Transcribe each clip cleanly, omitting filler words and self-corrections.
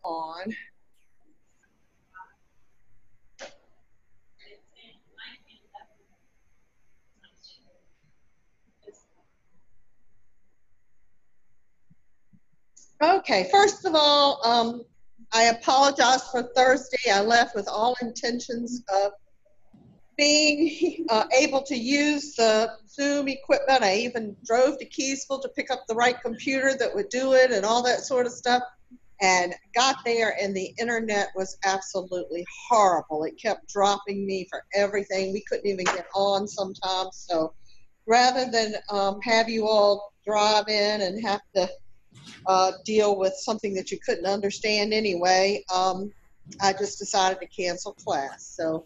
on. Okay, first of all, I apologize for Thursday. I left with all intentions of being able to use the Zoom equipment. I even drove to Keysville to pick up the right computer that would do it and all that sort of stuff, and got there and the internet was absolutely horrible. It kept dropping me for everything. We couldn't even get on sometimes. So rather than have you all drive in and have to deal with something that you couldn't understand anyway, I just decided to cancel class. So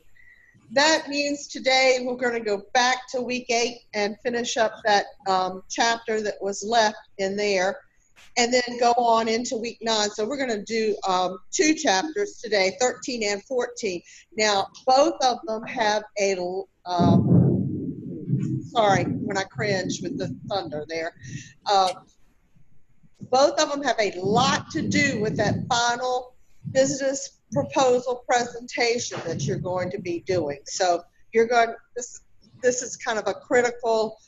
that means today we're going to go back to week 8 and finish up that chapter that was left in there, and then go on into week 9. So we're going to do 2 chapters today, 13 and 14. Now, both of them have a, sorry when I cringe with the thunder there. Both of them have a lot to do with that final business proposal presentation that you're going to be doing. So you're going, this is kind of a critical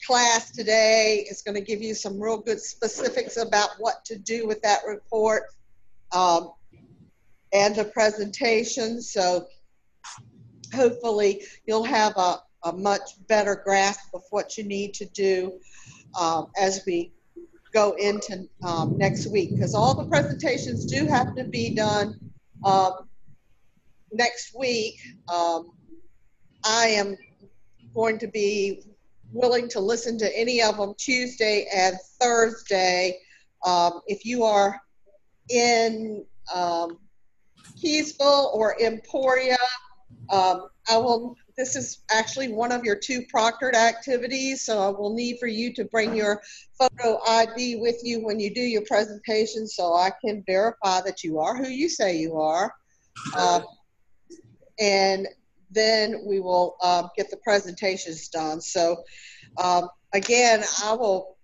class today. It's going to give you some real good specifics about what to do with that report and the presentation. So hopefully you'll have a much better grasp of what you need to do as we go into next week, because all the presentations do have to be done next week. I am going to be willing to listen to any of them Tuesday and Thursday. If you are in Keysville or Emporia, this is actually one of your 2 proctored activities, so I will need for you to bring your photo ID with you when you do your presentation so I can verify that you are who you say you are. And then we will get the presentations done. So again, I will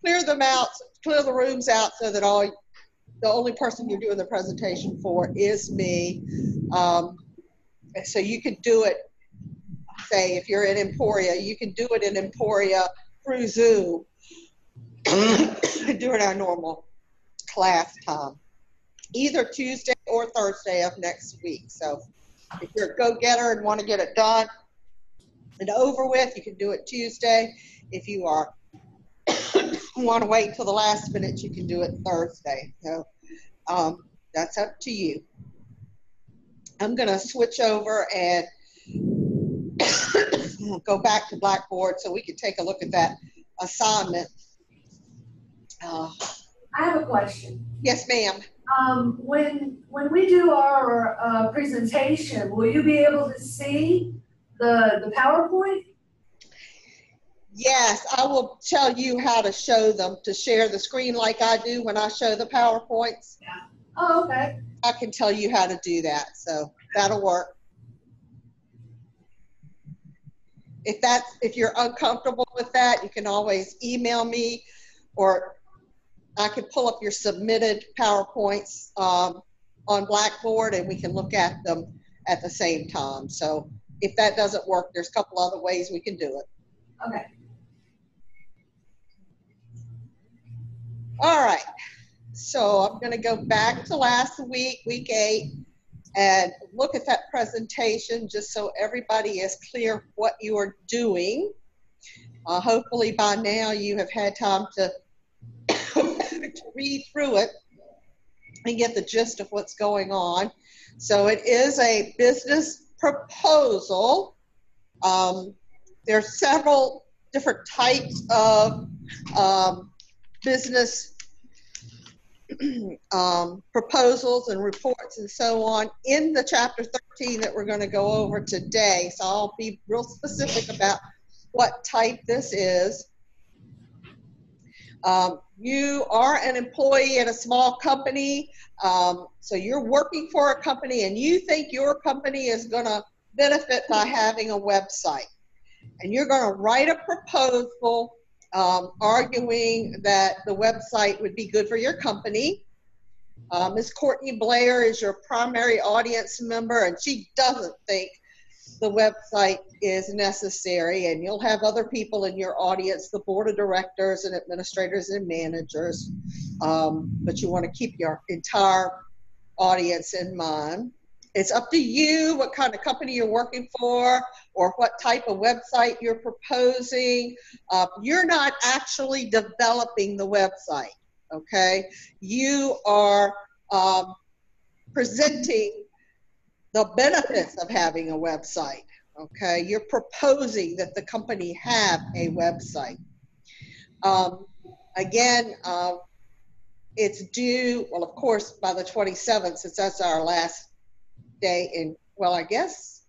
clear them out, clear the rooms out so that the only person you're doing the presentation for is me. So you could do it, say if you're in Emporia, you can do it in Emporia through Zoom during our normal class time, either Tuesday or Thursday of next week. So if you're a go-getter and want to get it done and over with, you can do it Tuesday. If you are want to wait until the last minute, you can do it Thursday. So that's up to you. I'm going to switch over and go back to Blackboard so we can take a look at that assignment. I have a question. Yes, ma'am. When we do our presentation, will you be able to see the PowerPoint? Yes, I will tell you how to show them, to share the screen like I do when I show the PowerPoints. Yeah. Oh, okay. I can tell you how to do that, so that'll work. If you're uncomfortable with that, you can always email me, or I could pull up your submitted PowerPoints on Blackboard and we can look at them at the same time. So if that doesn't work, there's a couple other ways we can do it. Okay. All right. So I'm going to go back to last week, week 8, and look at that presentation just so everybody is clear what you are doing. Hopefully by now you have had time to read through it and get the gist of what's going on. So it is a business proposal. There are several different types of business proposals and reports and so on in the chapter 13 that we're going to go over today. So I'll be real specific about what type this is. You are an employee at a small company, so you're working for a company and you think your company is going to benefit by having a website. And you're going to write a proposal arguing that the website would be good for your company. Ms. Courtney Blair is your primary audience member, and she doesn't think the website is necessary, and you'll have other people in your audience, the board of directors and administrators and managers, but you want to keep your entire audience in mind. It's up to you what kind of company you're working for or what type of website you're proposing. You're not actually developing the website, okay? You are presenting the benefits of having a website, okay? You're proposing that the company have a website. Again, it's due, well, of course, by the 27th, since that's our last day in, well, I guess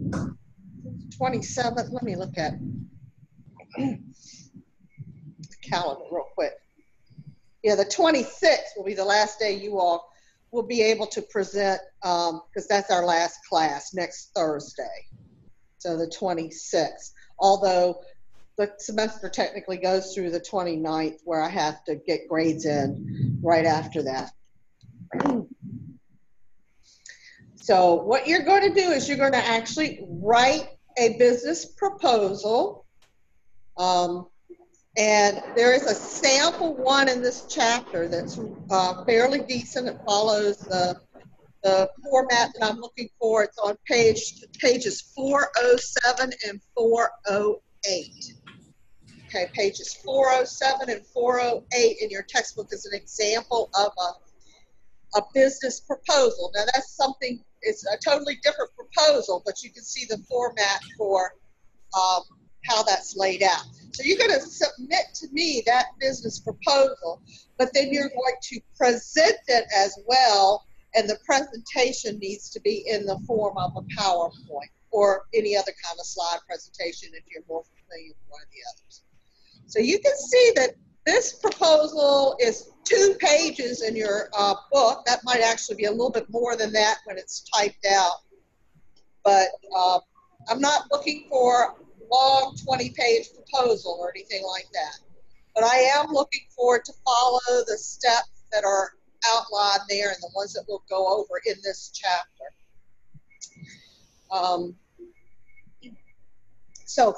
27th, let me look at the calendar real quick. Yeah, the 26th will be the last day you all will be able to present, because that's our last class next Thursday. So the 26th, although the semester technically goes through the 29th, where I have to get grades in right after that. So what you're going to do is you're going to actually write a business proposal. And there is a sample one in this chapter that's fairly decent. It follows the format that I'm looking for. It's on pages 407 and 408. Okay, pages 407 and 408 in your textbook is an example of a business proposal. Now that's something, it's a totally different proposal, but you can see the format for how that's laid out. So you're going to submit to me that business proposal, but then you're going to present it as well, and the presentation needs to be in the form of a PowerPoint or any other kind of slide presentation if you're more familiar with one of the others. So you can see that this proposal is 2 pages in your book. That might actually be a little bit more than that when it's typed out. But I'm not looking for a long 20-page proposal or anything like that. But I am looking for it to follow the steps that are outlined there and the ones that we'll go over in this chapter. So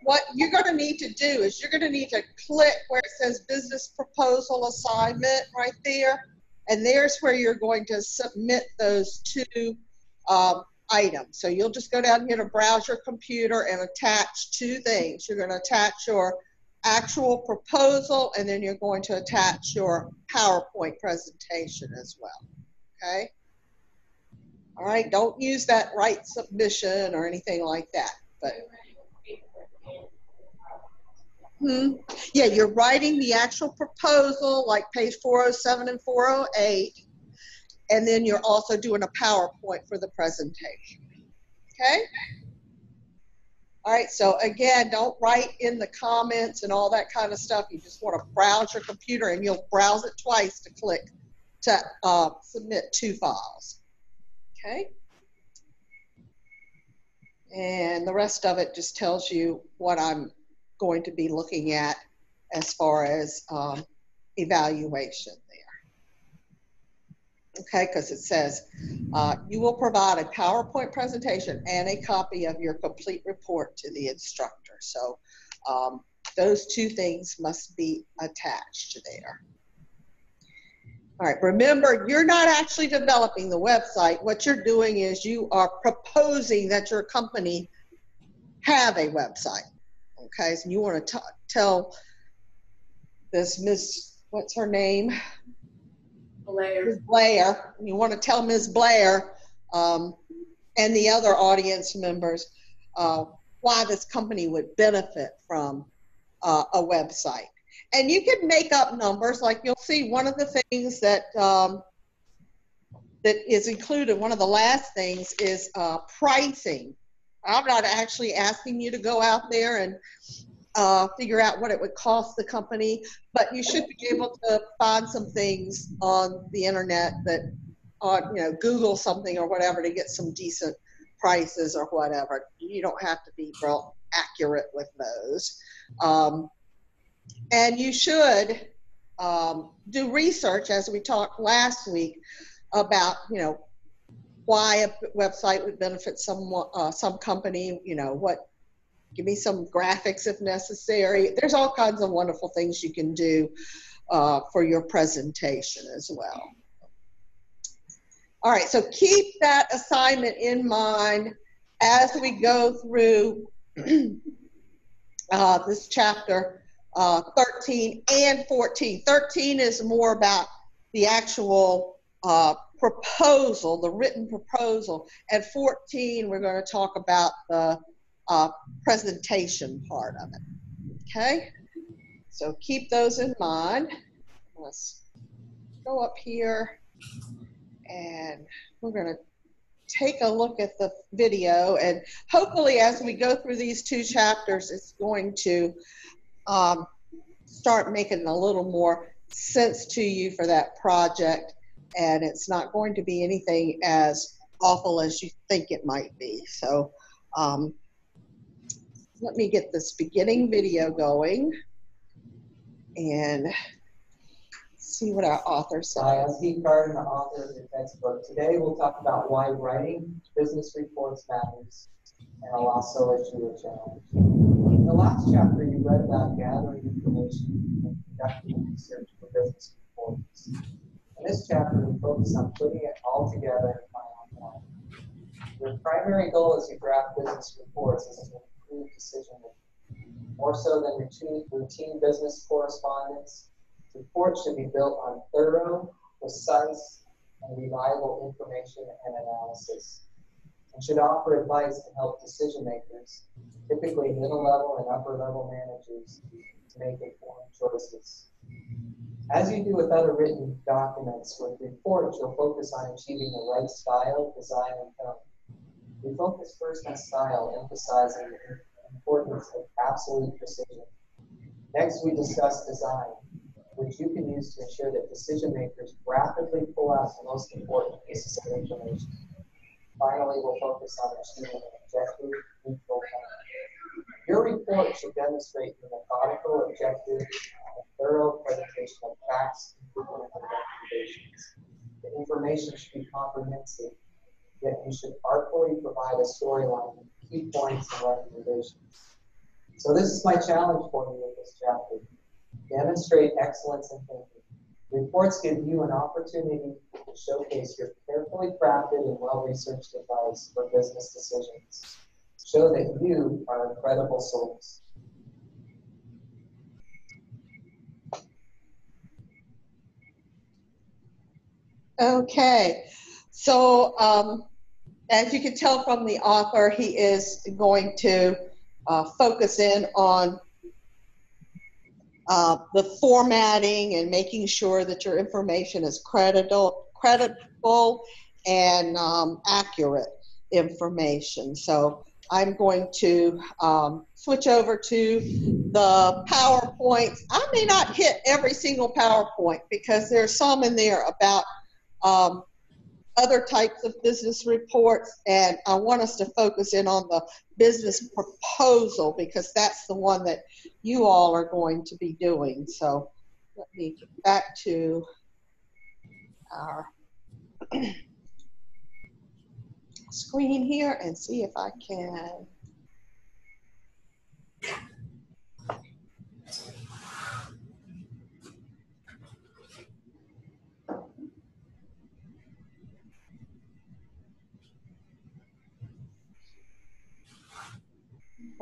what you're going to need to do is you're going to need to click where it says business proposal assignment right there. And there's where you're going to submit those 2 items. So you'll just go down here to browse your computer and attach 2 things. You're going to attach your actual proposal, and then you're going to attach your PowerPoint presentation as well. Okay? All right, don't use that right submission or anything like that. But yeah, you're writing the actual proposal like page 407 and 408, and then you're also doing a PowerPoint for the presentation. Okay? All right, so again, don't write in the comments and all that kind of stuff. You just want to browse your computer, and you'll browse it twice to click to submit 2 files. Okay? And the rest of it just tells you what I'm going to be looking at as far as evaluation there. Okay, because it says you will provide a PowerPoint presentation and a copy of your complete report to the instructor. So those 2 things must be attached there. All right, remember, you're not actually developing the website. What you're doing is you are proposing that your company have a website. Okay, so you want to tell this Miss, what's her name? Blair. Ms. Blair. You want to tell Ms. Blair and the other audience members why this company would benefit from a website. And you can make up numbers, like you'll see one of the things that that is included, one of the last things is pricing. I'm not actually asking you to go out there and figure out what it would cost the company, but you should be able to find some things on the internet that, you know, Google something or whatever to get some decent prices or whatever. You don't have to be real accurate with those. And you should do research, as we talked last week, about, why a website would benefit some company, give me some graphics if necessary. There's all kinds of wonderful things you can do for your presentation as well. All right, so keep that assignment in mind as we go through this chapter 13 and 14. 13 is more about the actual proposal, the written proposal, and 14 we're going to talk about the presentation part of it. Okay, so keep those in mind. Let's go up here and we're going to take a look at the video, and hopefully as we go through these two chapters it's going to start making a little more sense to you for that project, and it's not going to be anything as awful as you think it might be. So let me get this beginning video going and see what our author says. Hi, I'm Pete Carden, the author of your textbook. Today we'll talk about why writing business reports matters, and I'll also issue a challenge. In the last chapter, you read about gathering information and conducting research for business reports. In this chapter, we focus on putting it all together in final form. Your primary goal as you draft business reports is to improve decision-making. More so than routine business correspondence, reports should be built on thorough, precise, and reliable information and analysis, and should offer advice to help decision makers, typically middle-level and upper-level managers, to make informed choices. As you do with other written documents, with reports, you'll focus on achieving the right style, design, and tone. We focus first on style, emphasizing the importance of absolute precision. Next, we discuss design, which you can use to ensure that decision makers rapidly pull out the most important pieces of information. Finally, we'll focus on achieving an objective, neutral tone. Your report should demonstrate your methodical, objective, and thorough presentation of facts, improvement, and recommendations. The information should be comprehensive, yet you should artfully provide a storyline with key points and recommendations. So this is my challenge for you in this chapter. Demonstrate excellence in thinking. Reports give you an opportunity to showcase your carefully crafted and well-researched advice for business decisions. Show that you are a credible source. Okay, so as you can tell from the author, he is going to focus in on the formatting and making sure that your information is credible and accurate information. So I'm going to switch over to the PowerPoint. I may not hit every single PowerPoint because there's some in there about other types of business reports, and I want us to focus in on the business proposal because that's the one that you all are going to be doing. So let me get back to our screen here and see if I can.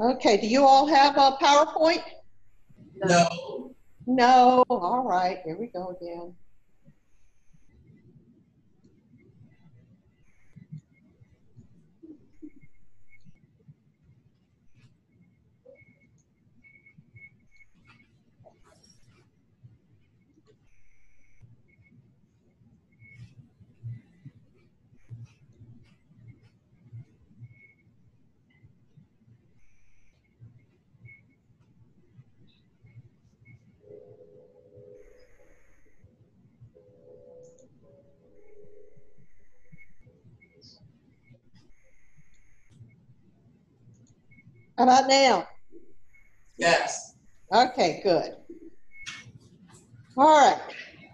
Okay, do you all have a PowerPoint? No. No, all right, here we go again. How about now? Yes. Okay, good. All right.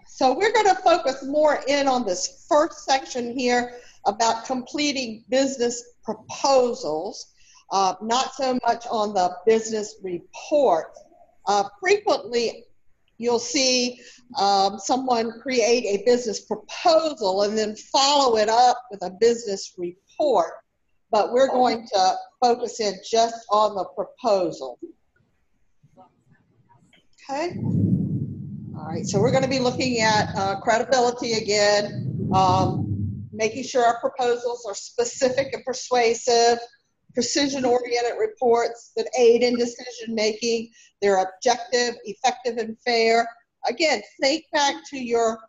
So we're going to focus more in on this first section here about completing business proposals, not so much on the business report. Frequently, you'll see someone create a business proposal and then follow it up with a business report, but we're going to focus in just on the proposal. Okay. All right, so we're going to be looking at credibility again, making sure our proposals are specific and persuasive, precision-oriented reports that aid in decision-making, they're objective, effective, and fair. Again, think back to your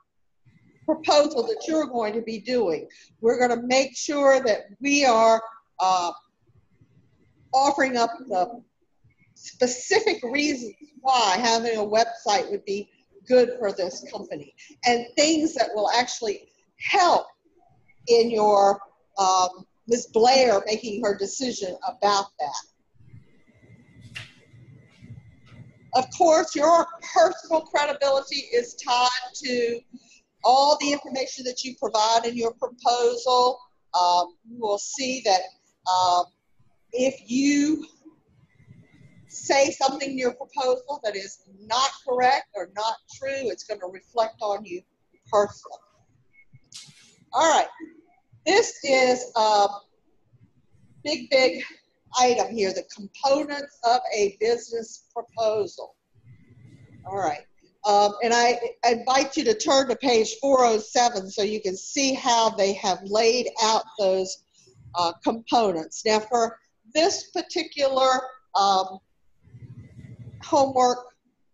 proposal that you're going to be doing. We're going to make sure that we are offering up the specific reasons why having a website would be good for this company, and things that will actually help in your Ms. Blair making her decision about that. Of course, your personal credibility is tied to all the information that you provide in your proposal. You will see that if you say something in your proposal that is not correct or not true, it's going to reflect on you personally. All right, this is a big item here, the components of a business proposal. All right, and I invite you to turn to page 407 so you can see how they have laid out those components. Now, for this particular homework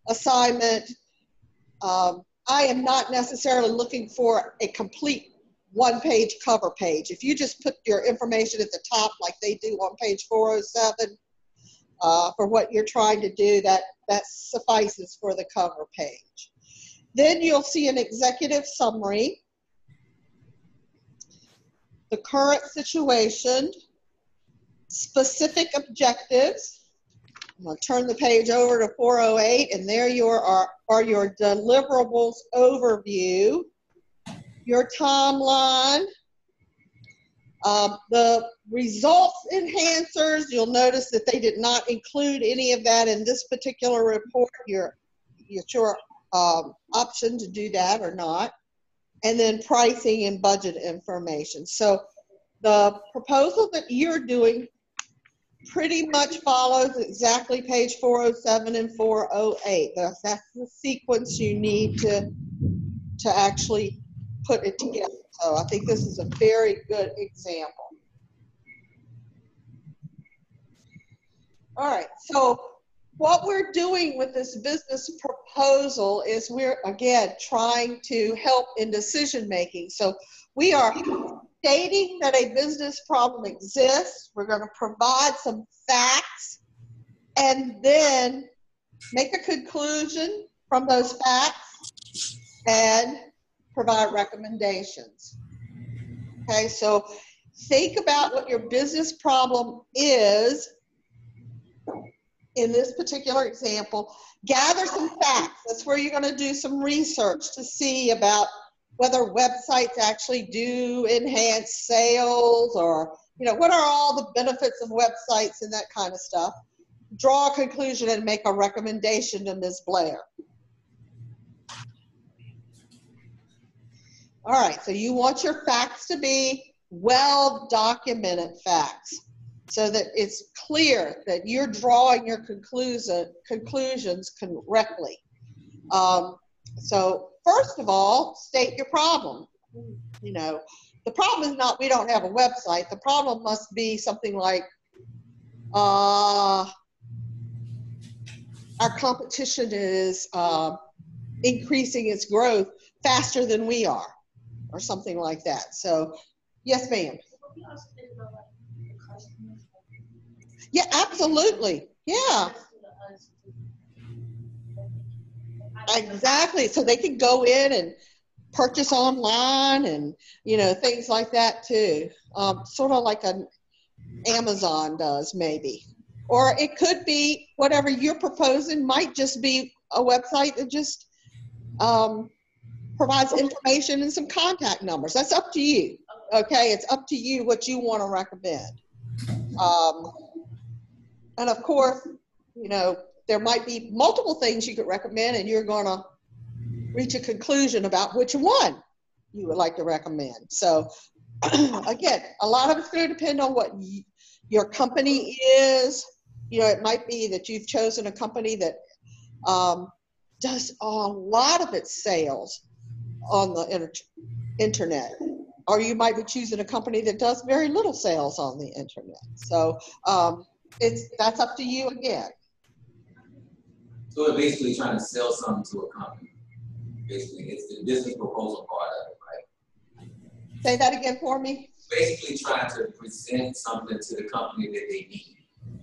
assignment, I am not necessarily looking for a complete one-page cover page. If you just put your information at the top like they do on page 407 for what you're trying to do, that suffices for the cover page. Then you'll see an executive summary, the current situation, specific objectives. I'm going to turn the page over to 408, and there are your deliverables overview, your timeline, the results enhancers. You'll notice that they did not include any of that in this particular report. It's your option to do that or not. And then pricing and budget information. So the proposal that you're doing pretty much follows exactly page 407 and 408. That's the sequence you need to actually put it together. So I think this is a very good example. All right, so what we're doing with this business proposal is we're, again, trying to help in decision making. So we are stating that a business problem exists. We're going to provide some facts and then make a conclusion from those facts and provide recommendations. Okay, so think about what your business problem is in this particular example. Gather some facts. That's where you're going to do some research to see about whether websites actually do enhance sales, or what are all the benefits of websites and that kind of stuff. Draw a conclusion and make a recommendation to Ms. Blair. All right, so you want your facts to be well-documented facts so that it's clear that you're drawing your conclusions correctly. So first of all, state your problem. The problem is not we don't have a website. The problem must be something like our competition is increasing its growth faster than we are, or something like that. So, yes, ma'am. Yeah, absolutely. Yeah. Exactly. So they can go in and purchase online and, things like that too. Sort of like an Amazon does maybe. Or it could be whatever you're proposing might just be a website that just provides information and some contact numbers. That's up to you. Okay, it's up to you what you want to recommend. And of course, you know, there might be multiple things you could recommend, and you're going to reach a conclusion about which one you would like to recommend. So again, a lot of it's going to depend on what your company is. You know, it might be that you've chosen a company that does a lot of its sales on the internet, or you might be choosing a company that does very little sales on the internet. So that's up to you again. So we're basically trying to sell something to a company. Basically, it's the business proposal part of it, right? Say that again for me. Basically trying to present something to the company that they need.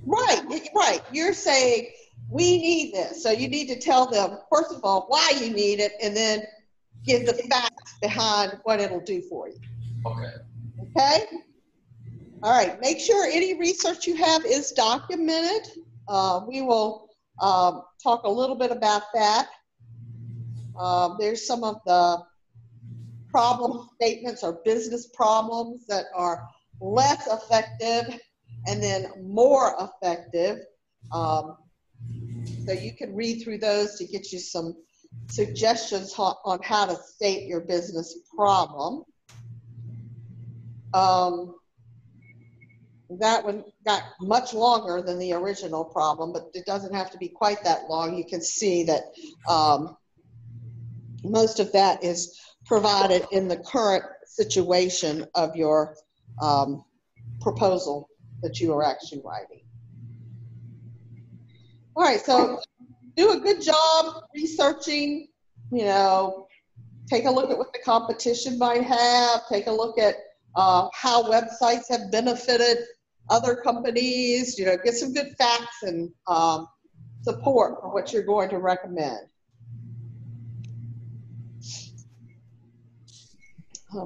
Right, right. You're saying, we need this. So you need to tell them, first of all, why you need it, and then give the facts behind what it'll do for you. Okay. Okay? All right. Make sure any research you have is documented. We will talk a little bit about that. There's some of the problem statements or business problems that are less effective and then more effective. So you can read through those to get you some suggestions on how to state your business problem. That one got much longer than the original problem, but it doesn't have to be quite that long. You can see that most of that is provided in the current situation of your proposal that you are actually writing. All right, so do a good job researching, you know, take a look at what the competition might have, take a look at how websites have benefited other companies, you know, get some good facts and support for what you're going to recommend.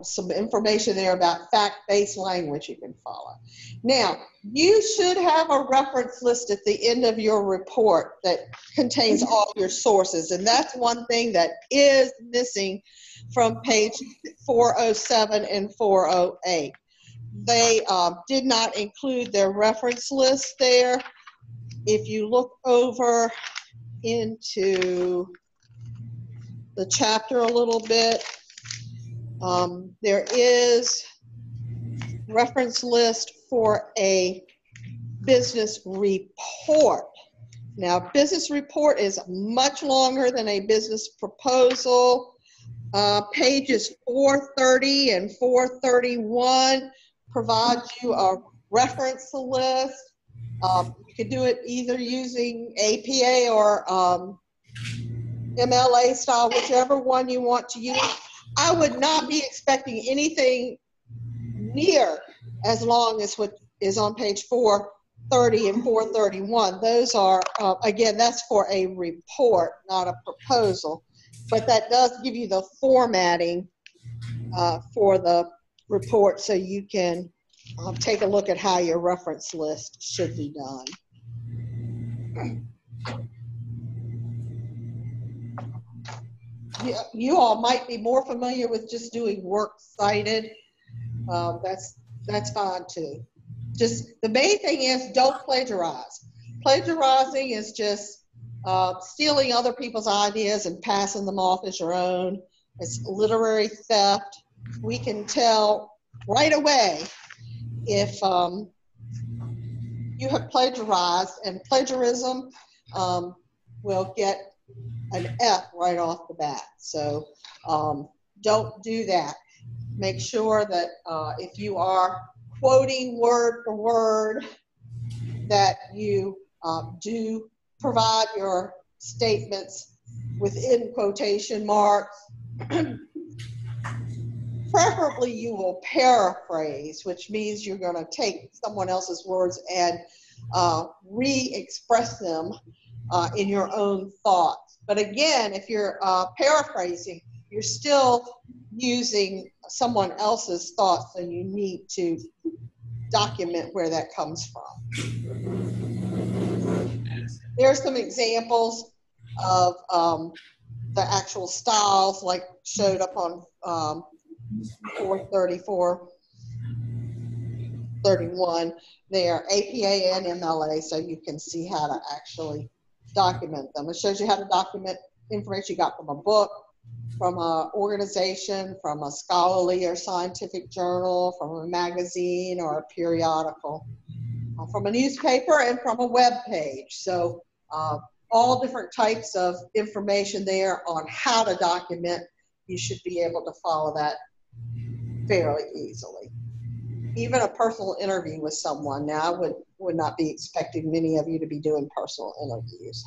Some information there about fact-based language you can follow. Now, you should have a reference list at the end of your report that contains all your sources, and that's one thing that is missing from page 407 and 408. They did not include their reference list there. If you look over into the chapter a little bit, there is reference list for a business report. Now, business report is much longer than a business proposal. Pages 430 and 431 provide you a reference list. You can do it either using APA or MLA style, whichever one you want to use. I would not be expecting anything near as long as what is on page 430 and 431. Those are, again, that's for a report, not a proposal. But that does give you the formatting for the report so you can take a look at how your reference list should be done. You all might be more familiar with just doing works cited. That's fine too. Just the main thing is don't plagiarize. Plagiarizing is just stealing other people's ideas and passing them off as your own. It's literary theft. We can tell right away if you have plagiarized, and plagiarism will get an F right off the bat. So don't do that. Make sure that if you are quoting word for word, that you do provide your statements within quotation marks. Preferably you will paraphrase, which means you're going to take someone else's words and re-express them in your own thoughts. But again, if you're paraphrasing, you're still using someone else's thoughts, so you need to document where that comes from. There are some examples of the actual styles like showed up on 434, 31 there, APA and MLA, so you can see how to actually document them. It shows you how to document information you got from a book, from an organization, from a scholarly or scientific journal, from a magazine or a periodical, from a newspaper, and from a web page. So all different types of information there on how to document. You should be able to follow that fairly easily. Even a personal interview with someone. Now, I would not be expecting many of you to be doing personal interviews.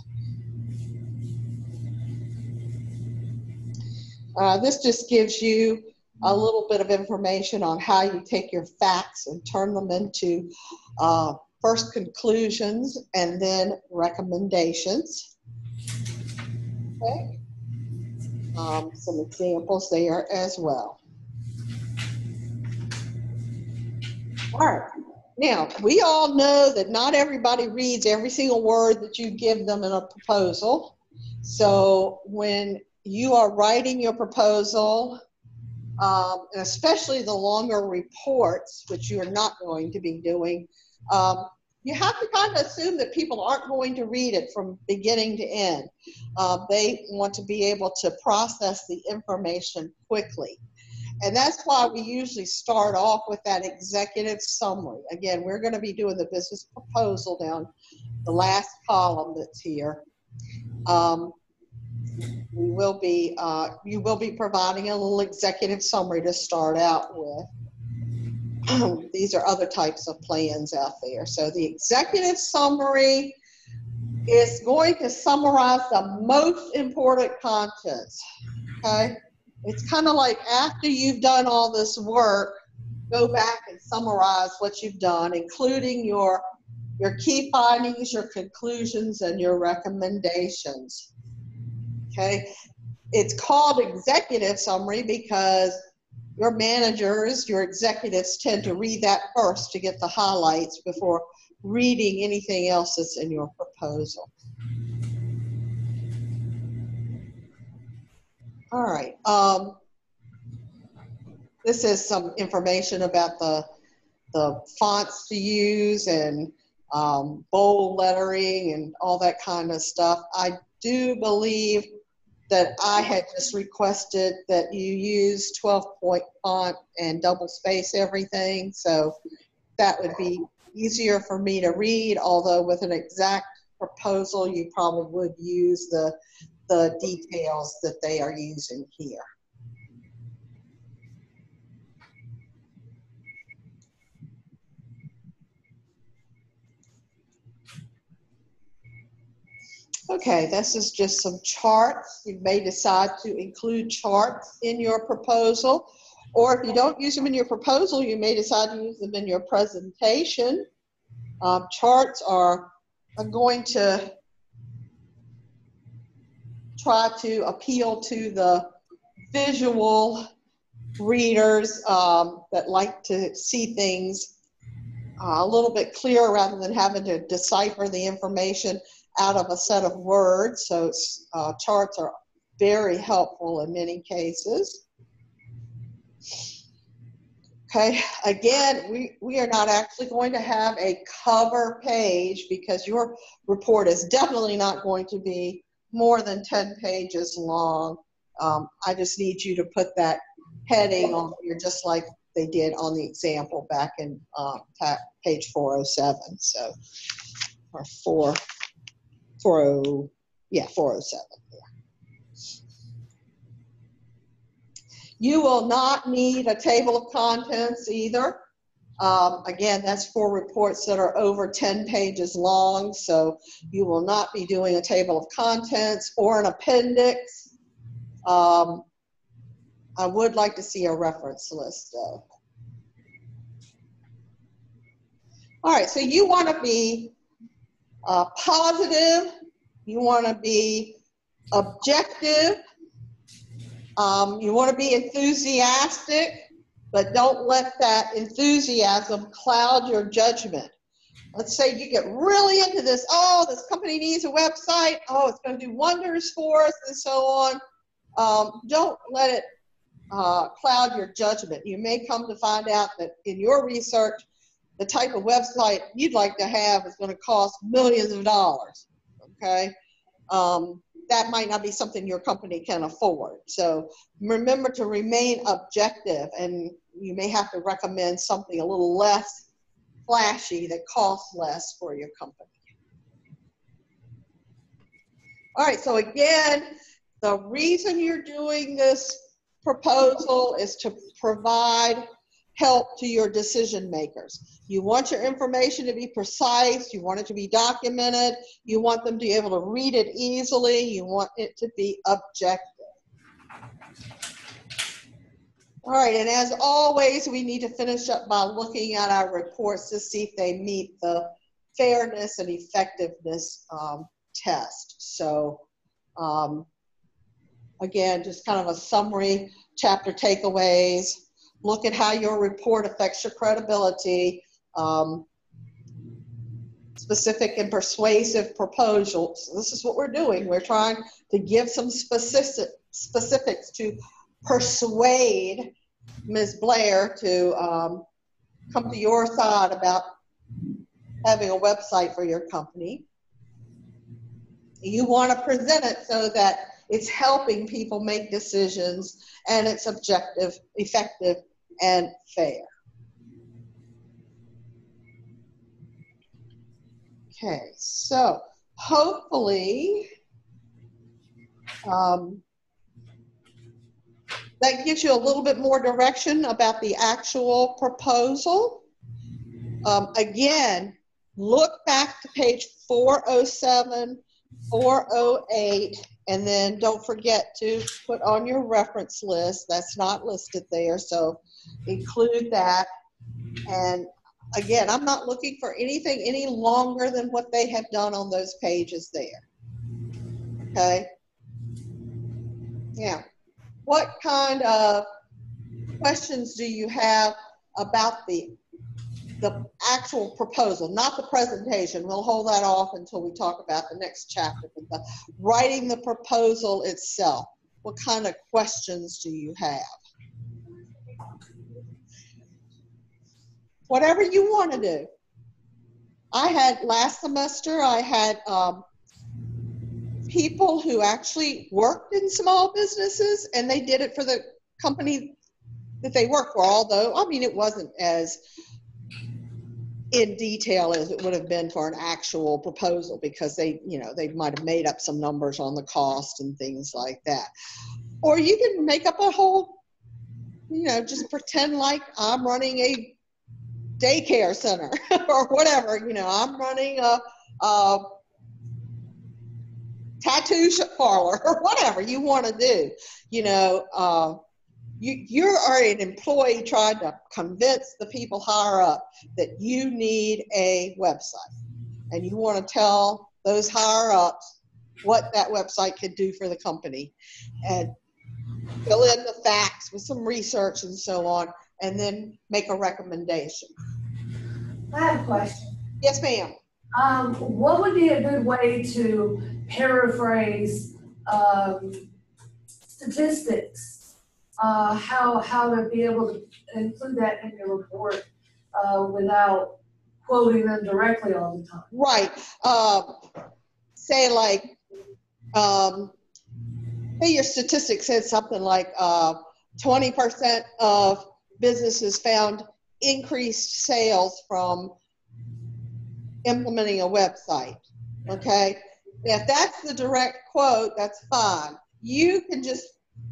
This just gives you a little bit of information on how you take your facts and turn them into first conclusions and then recommendations. Okay. Some examples there as well. All right. Now, we all know that not everybody reads every single word that you give them in a proposal. So when you are writing your proposal, and especially the longer reports, which you are not going to be doing, you have to kind of assume that people aren't going to read it from beginning to end. They want to be able to process the information quickly. And that's why we usually start off with that executive summary. Again, we're going to be doing the business proposal down the last column that's here. You will be providing a little executive summary to start out with. These are other types of plans out there. So the executive summary is going to summarize the most important contents, okay? It's kind of like after you've done all this work, go back and summarize what you've done, including your key findings, your conclusions, and your recommendations, okay? It's called executive summary because your managers, your executives tend to read that first to get the highlights before reading anything else that's in your proposal. All right. This is some information about the fonts to use and bold lettering and all that kind of stuff. I do believe that I had just requested that you use 12-point font and double space everything, so that would be easier for me to read, although with an exact proposal you probably would use the details that they are using here. Okay, this is just some charts. You may decide to include charts in your proposal, or if you don't use them in your proposal, you may decide to use them in your presentation. Charts are going to try to appeal to the visual readers that like to see things a little bit clearer rather than having to decipher the information out of a set of words. So charts are very helpful in many cases. Okay, again, we are not actually going to have a cover page because your report is definitely not going to be more than 10 pages long. I just need you to put that heading on here just like they did on the example back in page 407. So, or 407. Yeah. You will not need a table of contents either. Again, that's for reports that are over 10 pages long, so you will not be doing a table of contents or an appendix. I would like to see a reference list though. All right, so you want to be positive, you want to be objective, you want to be enthusiastic, but don't let that enthusiasm cloud your judgment. Let's say you get really into this, oh, this company needs a website, oh, it's going to do wonders for us, and so on. don't let it cloud your judgment. You may come to find out that in your research, the type of website you'd like to have is going to cost millions of dollars, okay? That might not be something your company can afford. So remember to remain objective, and you may have to recommend something a little less flashy that costs less for your company. All right, so again, the reason you're doing this proposal is to provide help to your decision makers. You want your information to be precise, you want it to be documented, you want them to be able to read it easily, you want it to be objective. All right, and as always, we need to finish up by looking at our reports to see if they meet the fairness and effectiveness test. So again, just kind of a summary, chapter takeaways, look at how your report affects your credibility, specific and persuasive proposals. This is what we're doing. We're trying to give some specifics to persuade Ms. Blair to come to your side about having a website for your company. You want to present it so that it's helping people make decisions and it's objective, effective, and fair. Okay, so hopefully that gives you a little bit more direction about the actual proposal. Again, look back to page 407, 408, and then don't forget to put on your reference list. That's not listed there, so include that. And again, I'm not looking for anything any longer than what they have done on those pages there. Okay? Yeah. What kind of questions do you have about the actual proposal, not the presentation? We'll hold that off until we talk about the next chapter, but the writing the proposal itself. What kind of questions do you have? Whatever you want to do. I had last semester, I had people who actually worked in small businesses, and they did it for the company that they work for, although, I mean, it wasn't as in detail as it would have been for an actual proposal, because they, you know, they might have made up some numbers on the cost and things like that. Or you can make up a whole, you know, just pretend like I'm running a daycare center or whatever, you know, I'm running a tattoo parlor or whatever you want to do. You know, you are an employee trying to convince the people higher up that you need a website, and you want to tell those higher ups what that website could do for the company, and fill in the facts with some research and so on, and then make a recommendation. I have a question. Yes, ma'am. What would be a good way to paraphrase statistics? How to be able to include that in your report without quoting them directly all the time? Right. Say like, say your statistics said something like 20% of businesses found increased sales from implementing a website, okay? If that's the direct quote, that's fine. You can just,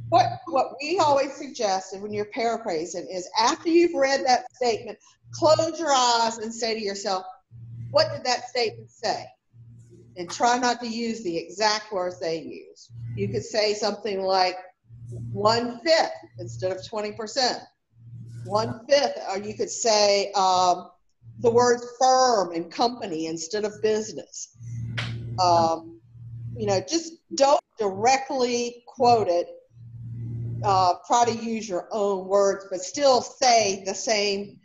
what we always suggest when you're paraphrasing is after you've read that statement, close your eyes and say to yourself, what did that statement say? And try not to use the exact words they use. You could say something like 1/5 instead of 20%. 1/5, or you could say the word firm and company instead of business. You know, just don't directly quote it. Try to use your own words, but still say the same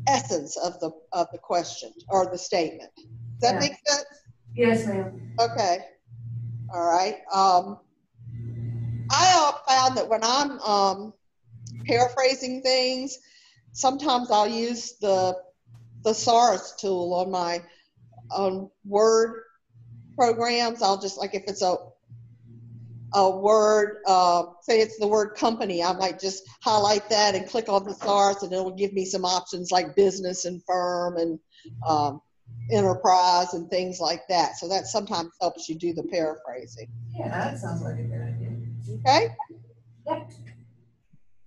essence of the question or the statement. Does that make sense? Yes, ma'am. Okay. All right. I found that when I'm paraphrasing things, sometimes I'll use the thesaurus tool on my Word programs. I'll just, like, if it's a word, say it's the word company, I might just highlight that and click on the thesaurus, and it'll give me some options like business and firm and enterprise and things like that. So that sometimes helps you do the paraphrasing. Yeah, that sounds like a good idea. Okay? Yep.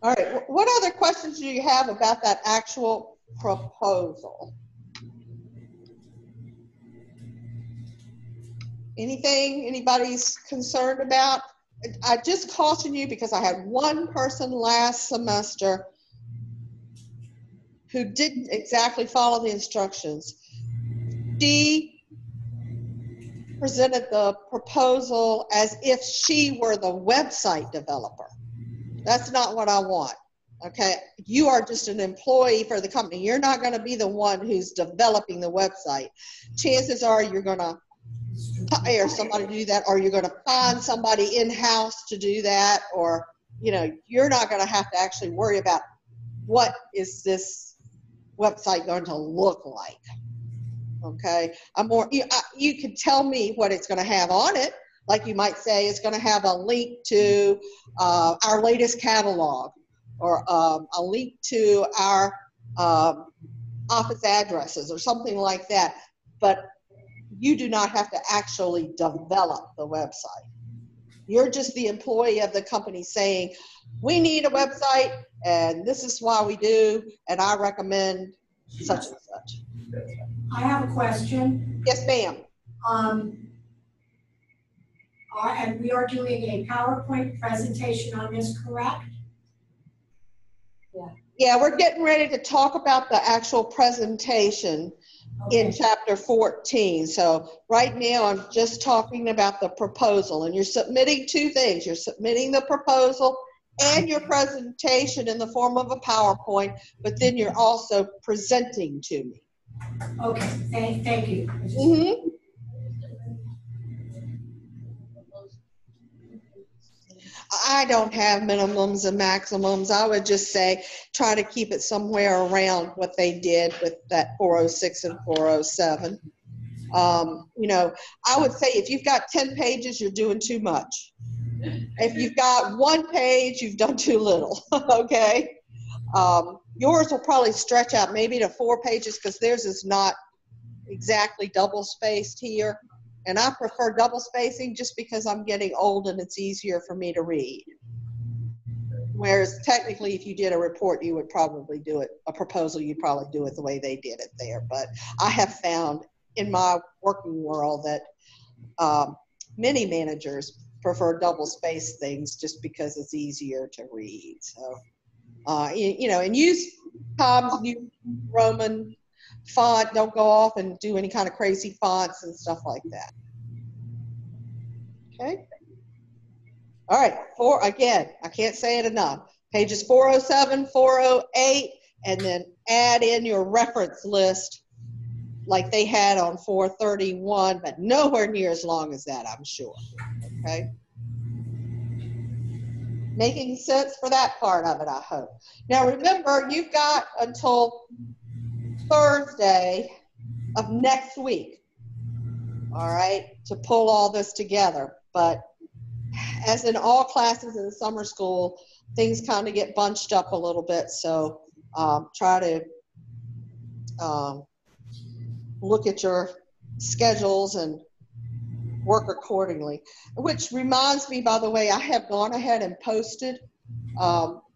All right. What other questions do you have about that actual proposal? Anything anybody's concerned about? I just caution you because I had one person last semester who didn't exactly follow the instructions. She presented the proposal as if she were the website developer. That's not what I want. Okay, you are just an employee for the company. You're not going to be the one who's developing the website. Chances are you're going to hire somebody to do that, or you're going to find somebody in-house to do that, or you're not going to have to actually worry about what is this website going to look like. Okay, you can tell me what it's going to have on it. Like you might say it's going to have a link to our latest catalog, or a link to our office addresses or something like that. But you do not have to actually develop the website. You're just the employee of the company saying, we need a website, and this is why we do, and I recommend such and such. I have a question. Yes, ma'am. And we are doing a PowerPoint presentation on this, correct? Yeah, we're getting ready to talk about the actual presentation in chapter 14. So right now I'm just talking about the proposal, and you're submitting two things. You're submitting the proposal and your presentation in the form of a PowerPoint, but then you're also presenting to me. Okay, thank you. Mm-hmm. I don't have minimums and maximums. I would just say try to keep it somewhere around what they did with that 406 and 407. I would say if you've got 10 pages, you're doing too much. If you've got 1 page, you've done too little, okay? Yours will probably stretch out maybe to 4 pages because theirs is not exactly double spaced here. And I prefer double spacing just because I'm getting old and it's easier for me to read. Whereas technically, if you did a report, you would probably do it, a proposal, you'd probably do it the way they did it there. But I have found in my working world that many managers prefer double spaced things just because it's easier to read. So, and use Times New Roman font. Don't go off and do any kind of crazy fonts and stuff like that. Okay. All right. Again, I can't say it enough. Pages 407, 408, and then add in your reference list like they had on 431, but nowhere near as long as that, I'm sure. Okay. Making sense for that part of it, I hope. Now remember, you've got until Thursday of next week, all right, to pull all this together. But as in all classes in summer school, things kind of get bunched up a little bit. So try to look at your schedules and work accordingly. Which reminds me, by the way, I have gone ahead and posted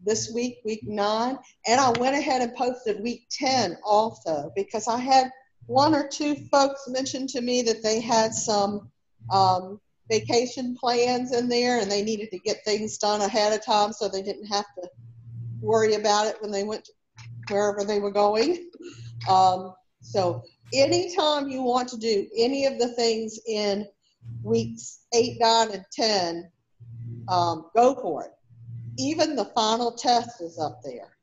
this week, week 9, and I went ahead and posted week 10 also, because I had 1 or 2 folks mention to me that they had some vacation plans in there and they needed to get things done ahead of time so they didn't have to worry about it when they went to wherever they were going. So anytime you want to do any of the things in weeks 8, 9, and 10, go for it. Even the final test is up there.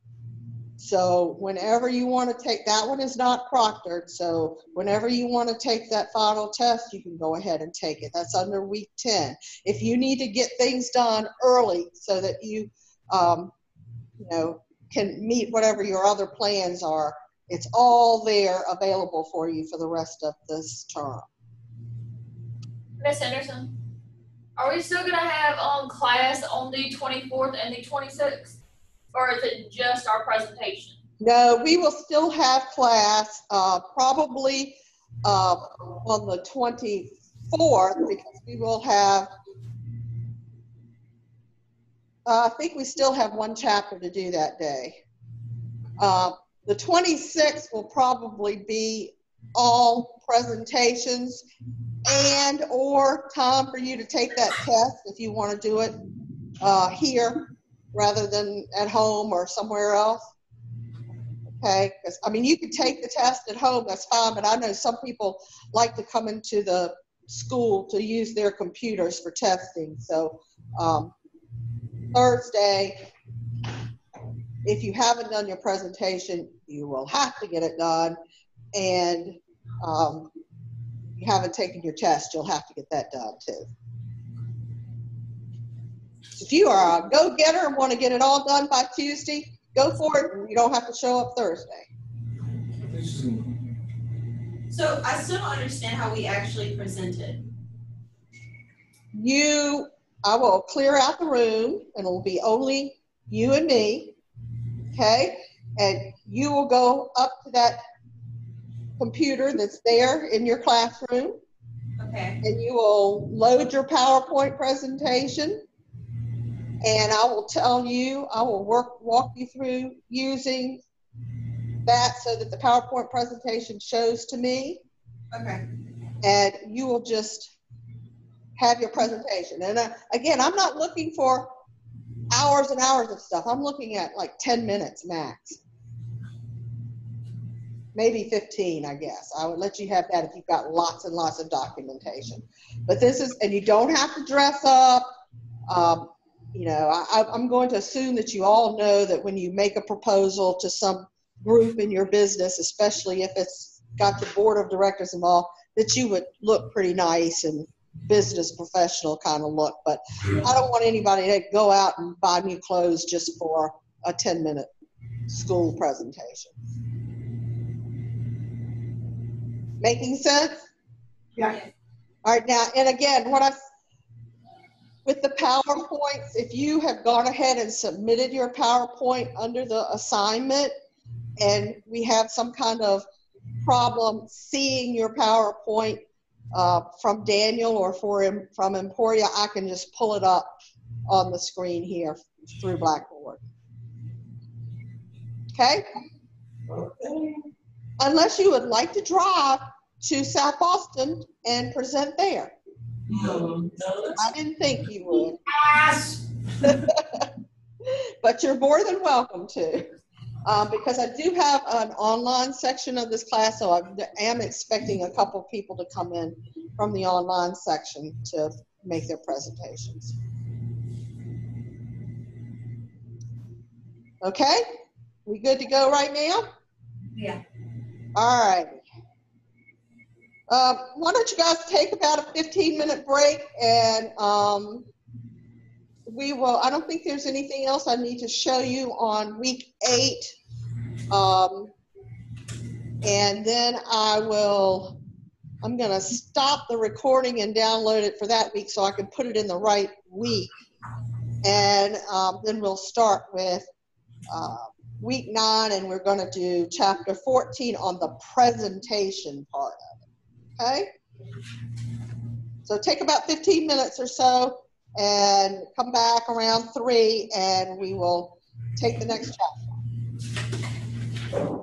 So whenever you want to take, that one is not proctored, so whenever you want to take that final test, you can go ahead and take it. That's under week 10. If you need to get things done early so that you, you know, can meet whatever your other plans are, it's all there available for you for the rest of this term. Miss Henderson, are we still gonna have class on the 24th and the 26th, or is it just our presentation? No, we will still have class probably on the 24th, because we will have, I think we still have one chapter to do that day. The 26th will probably be all presentations and or time for you to take that test if you want to do it here rather than at home or somewhere else. Okay, because I mean, you can take the test at home, that's fine, but I know some people like to come into the school to use their computers for testing. So Thursday, if you haven't done your presentation, you will have to get it done, and you haven't taken your test, you'll have to get that done too. If you are a go-getter and want to get it all done by Tuesday, go for it, and you don't have to show up Thursday. So I still don't understand how we actually presented. I will clear out the room, and it'll be only you and me, okay? And you will go up to that computer that's there in your classroom. Okay. And you will load your PowerPoint presentation, and I will tell you, I will walk you through using that so that the PowerPoint presentation shows to me. Okay. And you will just have your presentation. And again, I'm not looking for hours and hours of stuff. I'm looking at like 10 minutes max. Maybe 15, I guess. I would let you have that if you've got lots and lots of documentation. But this is, and you don't have to dress up. You know, I'm going to assume that you all know that when you make a proposal to some group in your business, especially if it's got your board of directors involved, that you would look pretty nice and business professional kind of look. But I don't want anybody to go out and buy new clothes just for a 10-minute school presentation. Making sense? Yeah. All right, now, and again, with the PowerPoints, if you have gone ahead and submitted your PowerPoint under the assignment, and we have some kind of problem seeing your PowerPoint from Daniel or from Emporia, I can just pull it up on the screen here through Blackboard. Okay? Okay. Unless you would like to drive to South Boston and present there. No, I didn't think you would. Yes. But you're more than welcome to. Because I do have an online section of this class, so I am expecting a couple of people to come in from the online section to make their presentations. Okay? We good to go right now? Yeah. All right. Why don't you guys take about a 15-minute break, and we will, I don't think there's anything else I need to show you on week 8. And then I'm going to stop the recording and download it for that week so I can put it in the right week. And then we'll start with week 9, and we're going to do chapter 14 on the presentation part of it. Okay? So take about 15 minutes or so and come back around 3, and we will take the next chapter.